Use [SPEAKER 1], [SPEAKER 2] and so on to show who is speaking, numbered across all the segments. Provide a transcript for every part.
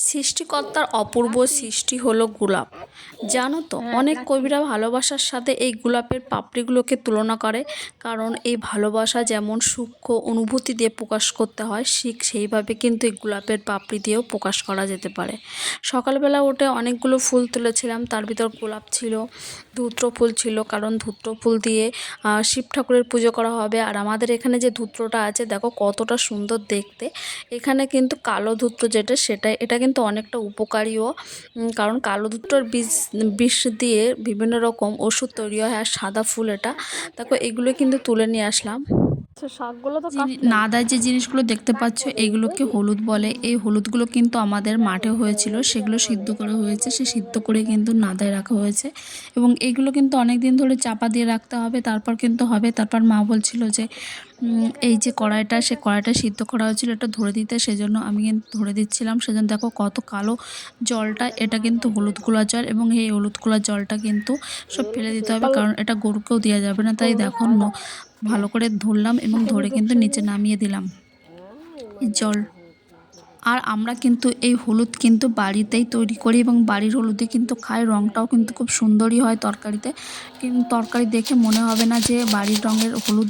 [SPEAKER 1] সৃষ্টিকর্তার অপূর্ব সৃষ্টি হলো গোলাপ। জানো তো, অনেক কবিরা ভালোবাসার সাথে এই গোলাপের পাপড়িগুলোকে তুলনা করে। কারণ এই ভালোবাসা যেমন সূক্ষ্ম অনুভূতি দিয়ে প্রকাশ করতে হয়, ঠিক সেইভাবে কিন্তু এই গোলাপের পাপড়ি দিয়েও প্রকাশ করা যেতে পারে। সকালবেলা উঠে অনেকগুলো ফুল তুলেছিলাম, তার ভিতর গোলাপ ছিল, ধূত্র ফুল ছিল, কারণ ধূত্র ফুল দিয়ে শিব ঠাকুরের পুজো করা হবে। আর আমাদের এখানে যে ধূত্রটা আছে দেখো কতটা সুন্দর দেখতে। এখানে কিন্তু কালো ধূত্র যেটা এটা কিন্তু অনেকটা উপকারীও, কারণ কালো ধূত্রর বিষ দিয়ে বিভিন্ন রকম ওষুধ তৈরি হয়। আর সাদা ফুল এটা দেখো, এগুলো কিন্তু তুলে নিয়ে আসলাম।
[SPEAKER 2] শাকগুলো তো
[SPEAKER 1] নাদায় যে জিনিসগুলো দেখতে পাচ্ছ এগুলোকে হলুদ বলে। এই হলুদগুলো কিন্তু আমাদের মাঠে হয়েছিল, সেগুলো সিদ্ধ করা হয়েছে, সে সিদ্ধ করে কিন্তু নাদায় রাখা হয়েছে। এবং এইগুলো কিন্তু অনেক দিন ধরে চাপা দিয়ে রাখতে হবে, তারপর কিন্তু হবে। তারপর মা বলছিল যে এই যে কড়াইটা, সে কড়াইটা সিদ্ধ করা হয়েছিল, এটা ধরে দিতে, সেজন্য আমি কিন্তু ধরে দিচ্ছিলাম। সেজন্য দেখো কত কালো জলটা, এটা কিন্তু হলুদ গুঁড়া জল। এবং এই হলুদ গুঁড়া জলটা কিন্তু সব ফেলে দিতে হবে, কারণ এটা গরুকেও দেওয়া যাবে না। তাই দেখো ভালো করে ধরলাম এবং ধরে কিন্তু নিচে নামিয়ে দিলাম এই জল। আর আমরা কিন্তু এই হলুদ কিন্তু বাড়িতেই তৈরি করি এবং বাড়ির হলুদে কিন্তু খাই। রঙটাও কিন্তু খুব সুন্দরই হয় তরকারিতে, কিন্তু তরকারি দেখে মনে হবে না যে বাড়ির রঙের হলুদ।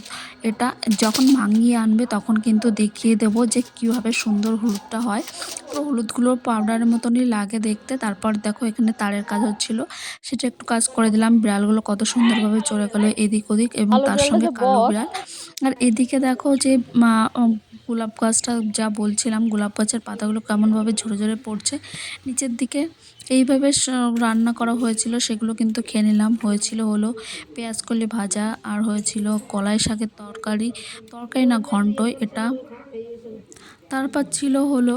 [SPEAKER 1] এটা যখন ভাঙিয়ে আনবে তখন কিন্তু দেখিয়ে দেব যে কীভাবে সুন্দর হলুদটা হয়। পুরো হলুদগুলো পাউডারের মতনই লাগে দেখতে। তারপর দেখো এখানে তারের কাজ হচ্ছিল, সেটা একটু কাজ করে দিলাম। বিড়ালগুলো কত সুন্দরভাবে চলে গেলো এদিক ওদিক, এবং
[SPEAKER 2] আলু
[SPEAKER 1] তার
[SPEAKER 2] জলটা
[SPEAKER 1] সঙ্গে
[SPEAKER 2] যে
[SPEAKER 1] কালো
[SPEAKER 2] বস
[SPEAKER 1] বিড়াল। আর এদিকে দেখো যে গোলাপ গাছটা যা বলছিলাম, গোলাপ গাছের পাতাগুলো কেমনভাবে ঝরে ঝরে পড়ছে নিচের দিকে। এইভাবে রান্না করা হয়েছিল, সেগুলো কিন্তু খেয়ে নিলাম। হয়েছিল হলো পেঁয়াজ কলি ভাজা, আর হয়েছিল কলাই শাকের তরকারি, তরকারি না ঘন্ট এটা। তারপর ছিল হলো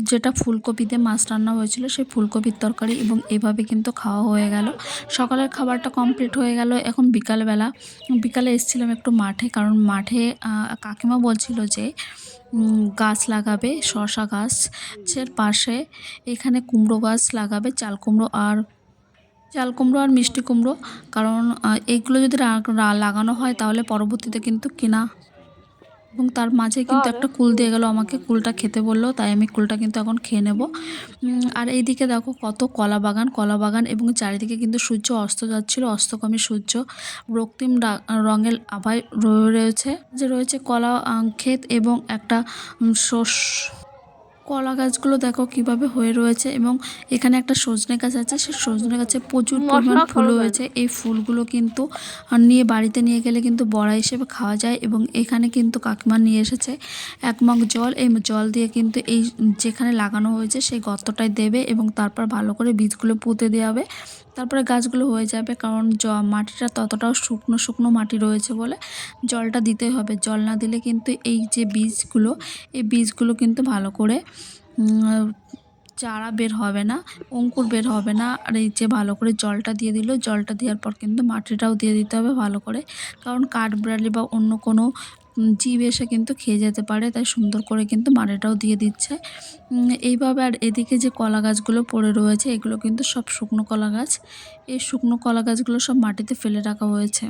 [SPEAKER 1] যেটা ফুলকপিতে মাছ রান্না হয়েছিল, সেই ফুলকপির তরকারি। এবং এভাবে কিন্তু খাওয়া হয়ে গেল। সকালের খাবারটা কমপ্লিট হয়ে গেল। এখন বিকালে এসেছিলাম একটু মাঠে, কারণ মাঠে কাকিমা বলছিল যে গাছ লাগাবে, শশা গাছের পাশে এখানে কুমড়ো গাছ লাগাবে, চাল কুমড়ো আর মিষ্টি কুমড়ো। কারণ এইগুলো যদি লাগানো হয় তাহলে পরবর্তীতে কিন্তু কিনা। এবং তার মাঝে কিন্তু একটা কুল দিয়ে গেল আমাকে, কুলটা খেতে বললো, তাই আমি কুলটা কিন্তু এখন খেয়ে নেব। আর এইদিকে দেখো কত কলা বাগান, এবং চারিদিকে কিন্তু সূর্য অস্ত যাচ্ছিল, অস্তগামী সূর্য রক্তিম রঙের আভায় রয়েছে কলা ক্ষেত এবং একটা কলা গাছগুলো দেখো কিভাবে হয়ে রয়েছে। এবং এখানে একটা সজনে গাছ আছে, সেই সজনে গাছে প্রচুর পরিমাণ ফুল হয়েছে। এই ফুলগুলো কিন্তু নিয়ে বাড়িতে নিয়ে গেলে কিন্তু বড়া হিসেবে খাওয়া যায়। এবং এখানে কিন্তু কাকিমা নিয়ে এসেছে 1 মগ জল। এই জল দিয়ে কিন্তু এই যেখানে লাগানো হয়েছে সেই গর্তটায় দেবে, এবং তারপর ভালো করে বীজগুলো পুঁতে দেওয়া হবে। তারপরে গাছগুলো হয়ে যাবে, কারণ মাটিটা ততটাও শুকনো মাটি রয়েছে বলে জলটা দিতে হবে। জল না দিলে কিন্তু এই যে এই বীজগুলো কিন্তু ভালো করে চারা বের হবে না, অঙ্কুর বের হবে না। আর এই যে ভালো করে জলটা দিয়ে দিল, জলটা দেওয়ার পর কিন্তু মাটিটাও দিয়ে দিতে হবে ভালো করে, কারণ কাঠবিড়ালি বা অন্য কোনো জীব এসে কিন্তু খেয়ে যেতে পারে। তাই সুন্দর করে কিন্তু মাটিটাও দিয়ে দিচ্ছে এইভাবে। আর এদিকে যে কলা গাছগুলো পড়ে রয়েছে, এগুলো কিন্তু সব শুকনো কলা গাছ। এই শুকনো কলা গাছগুলো সব মাটিতে ফেলে রাখা হয়েছে।